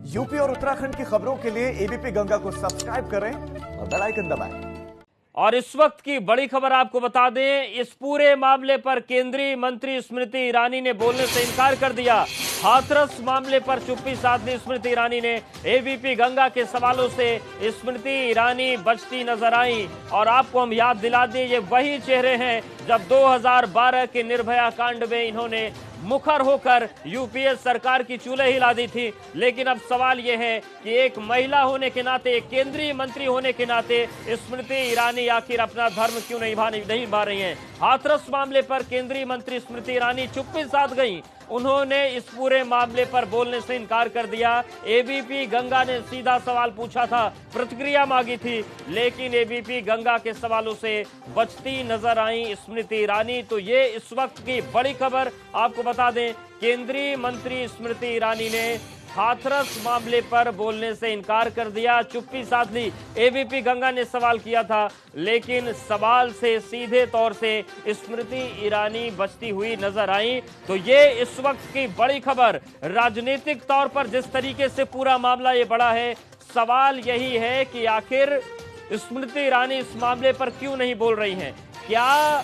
UP और उत्तराखंड की खबरों के लिए एबीपी गंगा को सब्सक्राइब करें और बेल आइकन दबाएं। और इस वक्त की बड़ी खबर आपको बता दें, इस पूरे मामले पर केंद्रीय मंत्री स्मृति ईरानी ने बोलने से इनकार कर दिया। हाथरस मामले पर चुप्पी साधनी स्मृति ईरानी ने। एबीपी गंगा के सवालों से स्मृति ईरानी बचती नजर आई। और आपको हम याद दिला दें, ये वही चेहरे हैं जब 2012 के निर्भया कांड में इन्होंने मुखर होकर यूपीए सरकार की चूल्हे हिला दी थी। लेकिन अब सवाल यह है कि एक महिला होने के नाते, एक केंद्रीय मंत्री होने के नाते स्मृति ईरानी आखिर अपना धर्म क्यों नहीं निभा रही हैं। हाथरस मामले पर केंद्रीय मंत्री स्मृति ईरानी चुप्पी साध गई। उन्होंने इस पूरे मामले पर बोलने से इनकार कर दिया। एबीपी गंगा ने सीधा सवाल पूछा था, प्रतिक्रिया मांगी थी, लेकिन एबीपी गंगा के सवालों से बचती नजर आई स्मृति ईरानी। तो ये इस वक्त की बड़ी खबर आपको बता दें, केंद्रीय मंत्री स्मृति ईरानी ने हाथरस मामले पर बोलने से इनकार कर दिया, चुप्पी साध ली। एबीपी गंगा ने सवाल किया था, लेकिन सवाल से सीधे तौर से स्मृति ईरानी बचती हुई नजर आई। तो ये इस वक्त की बड़ी खबर। राजनीतिक तौर पर जिस तरीके से पूरा मामला ये बड़ा है, सवाल यही है कि आखिर स्मृति ईरानी इस मामले पर क्यों नहीं बोल रही हैं। क्या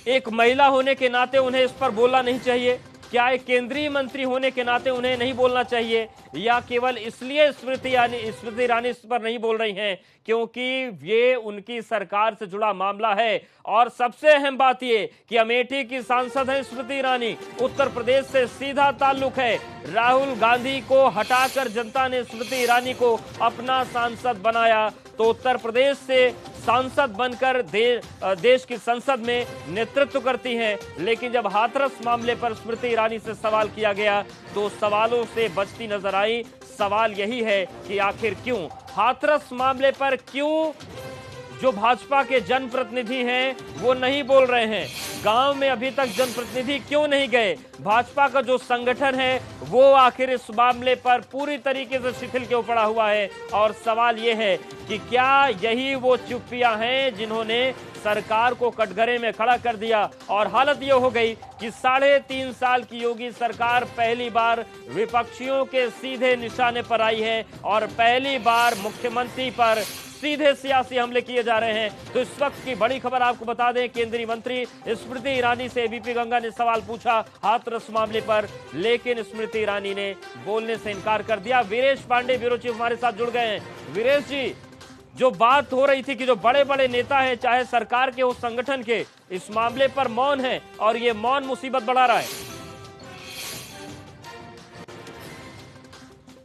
एक महिला होने के नाते उन्हें इस पर बोलना नहीं चाहिए? क्या एक केंद्रीय मंत्री होने के नाते उन्हें नहीं बोलना चाहिए, या केवल इसलिए स्मृति ईरानी इस पर नहीं बोल रही हैं क्योंकि ये उनकी सरकार से जुड़ा मामला है? और सबसे अहम बात ये कि अमेठी की सांसद हैं स्मृति ईरानी, उत्तर प्रदेश से सीधा ताल्लुक है। राहुल गांधी को हटाकर जनता ने स्मृति ईरानी को अपना सांसद बनाया, तो उत्तर प्रदेश से सांसद बनकर देश की संसद में नेतृत्व करती हैं। लेकिन जब हाथरस मामले पर स्मृति ईरानी से सवाल किया गया तो सवालों से बचती नजर आई। सवाल यही है कि आखिर क्यों हाथरस मामले पर क्यों जो भाजपा के जनप्रतिनिधि हैं वो नहीं बोल रहे हैं? गांव में अभी तक जनप्रतिनिधि क्यों नहीं गए? भाजपा का जो संगठन है वो आखिर इस मामले पर पूरी तरीके से शिथिल क्यों पड़ा हुआ है? और सवाल ये है कि क्या यही वो चुप्पियां हैं जिन्होंने सरकार को कटघरे में खड़ा कर दिया? और हालत ये हो गई कि 3.5 साल की योगी सरकार पहली बार विपक्षियों के सीधे निशाने पर आई है और पहली बार मुख्यमंत्री पर सीधे सियासी हमले किए जा रहे हैं। तो इस वक्त की बड़ी खबर आपको बता दें, केंद्रीय मंत्री स्मृति ईरानी से एबीपी गंगा ने सवाल पूछा हाथरस मामले पर, लेकिन स्मृति ईरानी ने बोलने से इनकार कर दिया। वीरेश पांडे ब्यूरो चीफ हमारे साथ जुड़ गए हैं। वीरेश जी, जो बात हो रही थी कि जो बड़े बड़े नेता हैं, चाहे सरकार के हो संगठन के, इस मामले पर मौन है और ये मौन मुसीबत बढ़ा रहा है।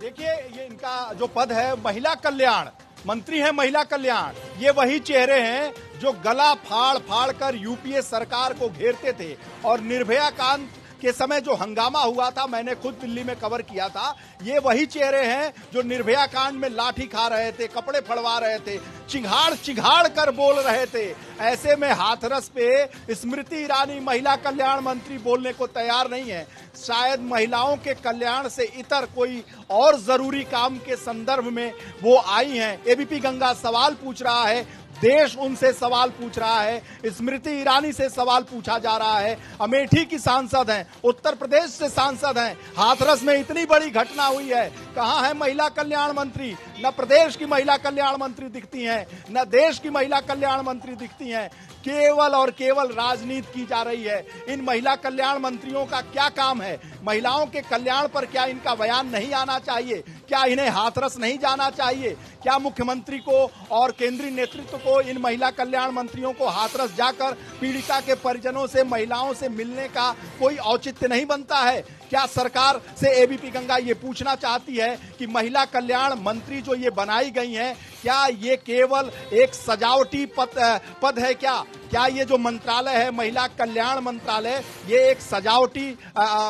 देखिए, ये इनका जो पद है महिला कल्याण मंत्री है, महिला कल्याण, ये वही चेहरे हैं जो गला फाड़ फाड़ कर यूपीए सरकार को घेरते थे। और निर्भया कांड के समय जो हंगामा हुआ था, मैंने खुद दिल्ली में कवर किया था, ये वही चेहरे हैं जो निर्भया कांड में लाठी खा रहे थे, कपड़े फड़वा रहे थे, चिंगाड़ चिंगाड़ कर बोल रहे थे। ऐसे में हाथरस पे स्मृति ईरानी महिला कल्याण मंत्री बोलने को तैयार नहीं है। शायद महिलाओं के कल्याण से इतर कोई और जरूरी काम के संदर्भ में वो आई हैं। एबीपी गंगा सवाल पूछ रहा है, देश उनसे सवाल पूछ रहा है, स्मृति ईरानी से सवाल पूछा जा रहा है। अमेठी की सांसद हैं, उत्तर प्रदेश से सांसद हैं, हाथरस में इतनी बड़ी घटना हुई है, कहां है महिला कल्याण मंत्री? न प्रदेश की महिला कल्याण मंत्री दिखती हैं, न देश की महिला कल्याण मंत्री दिखती हैं। केवल और केवल राजनीति की जा रही है। इन महिला कल्याण मंत्रियों का क्या काम है? महिलाओं के कल्याण पर क्या इनका बयान नहीं आना चाहिए? क्या इन्हें हाथरस नहीं जाना चाहिए? क्या मुख्यमंत्री को और केंद्रीय नेतृत्व को, इन महिला कल्याण मंत्रियों को हाथरस जाकर पीड़िता के परिजनों से, महिलाओं से मिलने का कोई औचित्य नहीं बनता है? क्या सरकार से एबीपी गंगा ये पूछना चाहती है कि महिला कल्याण मंत्री जो ये बनाई गई हैं, क्या ये केवल एक सजावटी पद है? क्या ये जो मंत्रालय है, महिला कल्याण मंत्रालय, ये एक सजावटी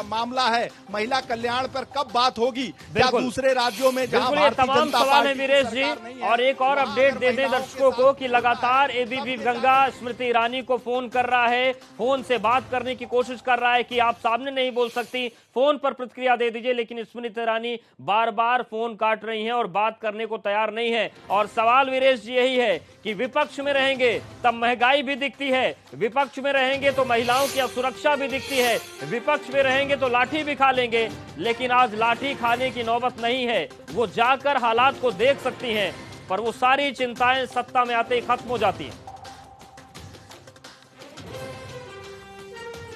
मामला है? महिला कल्याण पर कब बात होगी? क्या दूसरे राज्यों में जहां भारतीय तमाम जनता सवाल है पार्टी वीरेश जी, और एक और अपडेट दे दें दर्शकों को कि लगातार एबीपी गंगा स्मृति ईरानी को फोन कर रहा है, फोन से बात करने की कोशिश कर रहा है कि आप सामने नहीं बोल सकती, फोन पर प्रतिक्रिया दे दीजिए। लेकिन स्मृति ईरानी बार बार फोन काट रही हैं और बात करने को तैयार नहीं है। और सवाल वीरेश जी यही है कि विपक्ष में रहेंगे तब महंगाई भी दिखती है, विपक्ष में रहेंगे तो महिलाओं की असुरक्षा भी दिखती है, विपक्ष में रहेंगे तो लाठी भी खा लेंगे। लेकिन आज लाठी खाने की नौबत नहीं है, वो जाकर हालात को देख सकती हैं, पर वो सारी चिंताएं सत्ता में आते ही खत्म हो जाती हैं।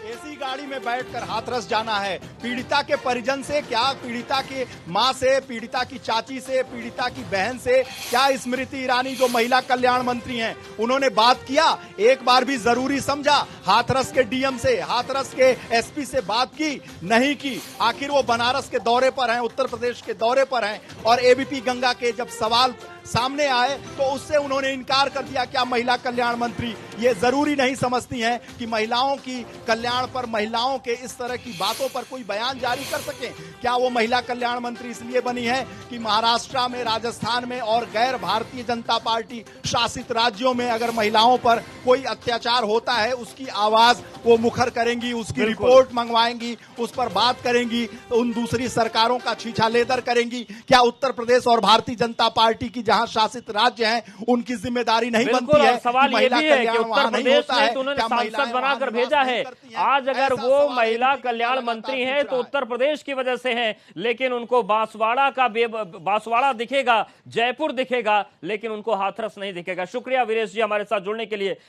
एसी गाड़ी में बैठकर हाथरस जाना है। पीड़िता के परिजन से क्या, पीड़िता की मां से, पीड़िता की चाची से, पीड़िता की बहन से क्या स्मृति ईरानी जो महिला कल्याण मंत्री हैं उन्होंने बात किया? एक बार भी जरूरी समझा? हाथरस के डीएम से, हाथरस के एसपी से बात की? नहीं की। आखिर वो बनारस के दौरे पर हैं, उत्तर प्रदेश के दौरे पर हैं, और एबीपी गंगा के जब सवाल सामने आए तो उससे उन्होंने इनकार कर दिया। क्या महिला कल्याण मंत्री ये जरूरी नहीं समझती हैं कि महिलाओं की कल्याण पर, महिलाओं के इस तरह की बातों पर कोई बयान जारी कर सके? क्या वो महिला कल्याण मंत्री इसलिए बनी है कि महाराष्ट्र में, राजस्थान में और गैर भारतीय जनता पार्टी शासित राज्यों में अगर महिलाओं पर कोई अत्याचार होता है उसकी आवाज वो मुखर करेंगी, उसकी रिपोर्ट मंगवाएंगी, उस पर बात करेंगी, उन दूसरी सरकारों का छीछालेदर करेंगी? क्या उत्तर प्रदेश और भारतीय जनता पार्टी की जहां शासित राज्य हैं उनकी जिम्मेदारी नहीं बनती है? सवाल ये भी है कि उत्तर प्रदेश में तो उन्होंने सांसद बनाकर भेजा है। आज अगर वो महिला कल्याण मंत्री हैं तो उत्तर प्रदेश की वजह से हैं, लेकिन उनको बांसवाड़ा दिखेगा, जयपुर दिखेगा, लेकिन उनको हाथरस नहीं दिखेगा। शुक्रिया वीरेश जी हमारे साथ जुड़ने के लिए।